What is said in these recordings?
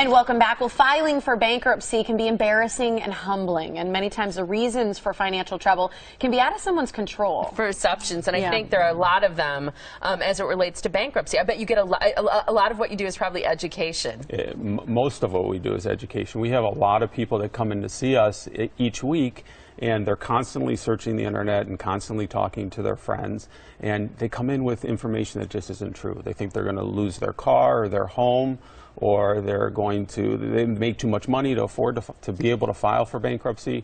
And welcome back. Well, filing for bankruptcy can be embarrassing and humbling, and many times the reasons for financial trouble can be out of someone's control. Perceptions, and I think there are a lot of them as it relates to bankruptcy. I bet you get a lot of what you do is probably education. Most of what we do is education. We have a lot of people that come in to see us each week, and they're constantly searching the internet and constantly talking to their friends, and they come in with information that just isn't true. They think they're going to lose their car or their home, or they make too much money to afford to be able to file for bankruptcy.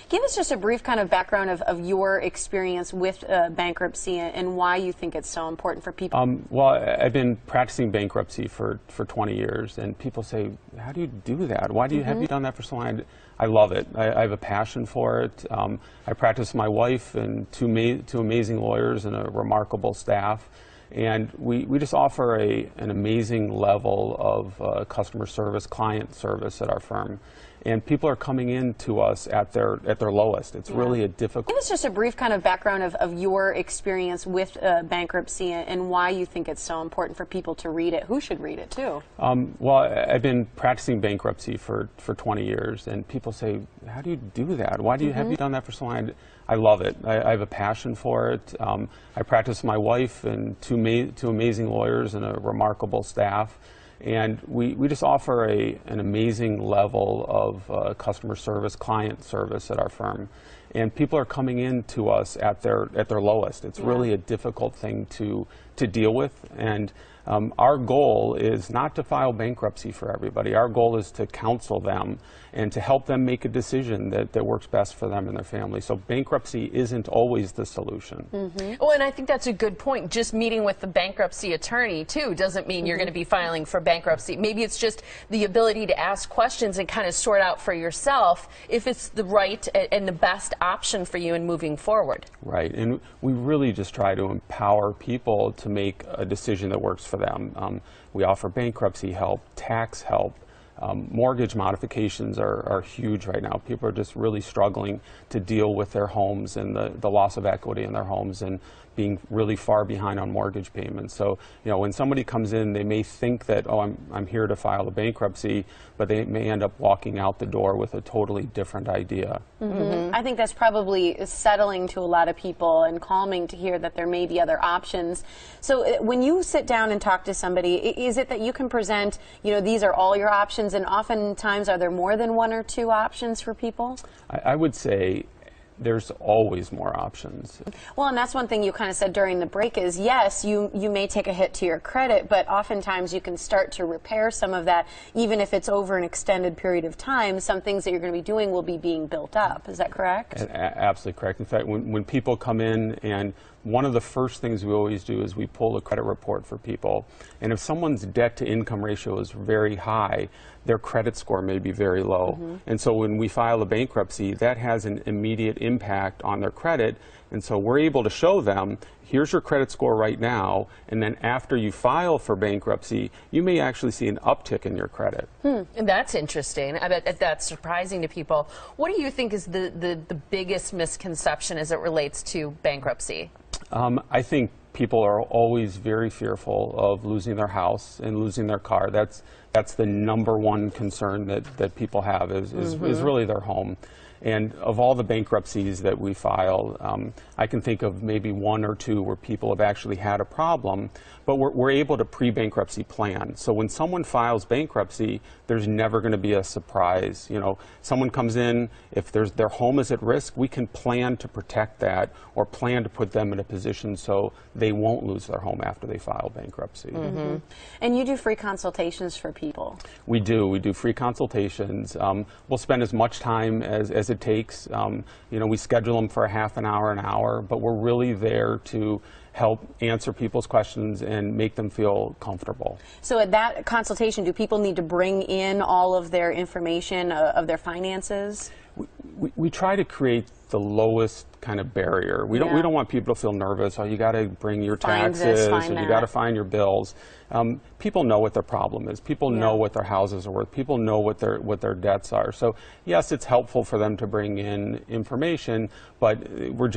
Give us just a brief kind of background of your experience with bankruptcy and why you think it's so important for people. Well, I've been practicing bankruptcy for 20 years, and people say, how do you do that? Why do you have you done that for so long? I love it. I have a passion for it. I practice with my wife and two amazing lawyers and a remarkable staff. And we just offer an amazing level of customer service, client service at our firm. And people are coming in to us at their lowest. It's really a difficult... Give us just a brief kind of background of your experience with bankruptcy and why you think it's so important for people to read it. Who should read it, too? Well, I've been practicing bankruptcy for 20 years, and people say, how do you do that? Why do you have you done that for so long? I love it. I have a passion for it. I practice with my wife and two amazing lawyers and a remarkable staff. And we just offer an amazing level of customer service, client service at our firm. And people are coming in to us at their lowest. It's really a difficult thing to deal with. And our goal is not to file bankruptcy for everybody. Our goal is to counsel them and to help them make a decision that works best for them and their family. So bankruptcy isn't always the solution. Well, and I think that's a good point. Just meeting with the bankruptcy attorney, too, doesn't mean you're going to be filing for bankruptcy. Maybe it's just the ability to ask questions and kind of sort out for yourself if it's the right and the best option for you in moving forward. Right, and we really just try to empower people to make a decision that works for them. We offer bankruptcy help, tax help. Mortgage modifications are huge right now. People are just really struggling to deal with their homes and the loss of equity in their homes and being really far behind on mortgage payments. So, you know, when somebody comes in, they may think that, oh, I'm here to file a bankruptcy, but they may end up walking out the door with a totally different idea. I think that's probably settling to a lot of people and calming to hear that there may be other options. So when you sit down and talk to somebody, is it that you can present, you know, these are all your options, and oftentimes are there more than one or two options for people? I would say there's always more options. Well, and that's one thing you kind of said during the break is, yes, you may take a hit to your credit, but oftentimes you can start to repair some of that, even if it's over an extended period of time. Some things that you're going to be doing will be being built up. Is that correct? Absolutely correct. In fact, when people come in, and one of the first things we always do is we pull a credit report for people. And if someone's debt to income ratio is very high, their credit score may be very low. And so when we file a bankruptcy, that has an immediate impact on their credit. And so we're able to show them, here's your credit score right now, and then after you file for bankruptcy, you may actually see an uptick in your credit. And that's interesting. I bet that's surprising to people. What do you think is the biggest misconception as it relates to bankruptcy? I think people are always very fearful of losing their house and losing their car. That's the number one concern that people have is really their home. And of all the bankruptcies that we file, I can think of maybe one or two where people have actually had a problem, but we're able to pre-bankruptcy plan. So when someone files bankruptcy, there's never going to be a surprise. You know, someone comes in, if their home is at risk, we can plan to protect that or plan to put them in a position so they won't lose their home after they file bankruptcy. And you do free consultations for people? We do. We do free consultations. We'll spend as much time as it takes. You know, we schedule them for a half an hour, but we're really there to help answer people's questions and make them feel comfortable. So at that consultation, do people need to bring in all of their information of their finances? We try to create the lowest kind of barrier. We don't want people to feel nervous. Oh, you got to bring your taxes, or you got to find your bills. People know what their problem is. People know what their houses are worth. People know what their debts are. So yes, it's helpful for them to bring in information, but we're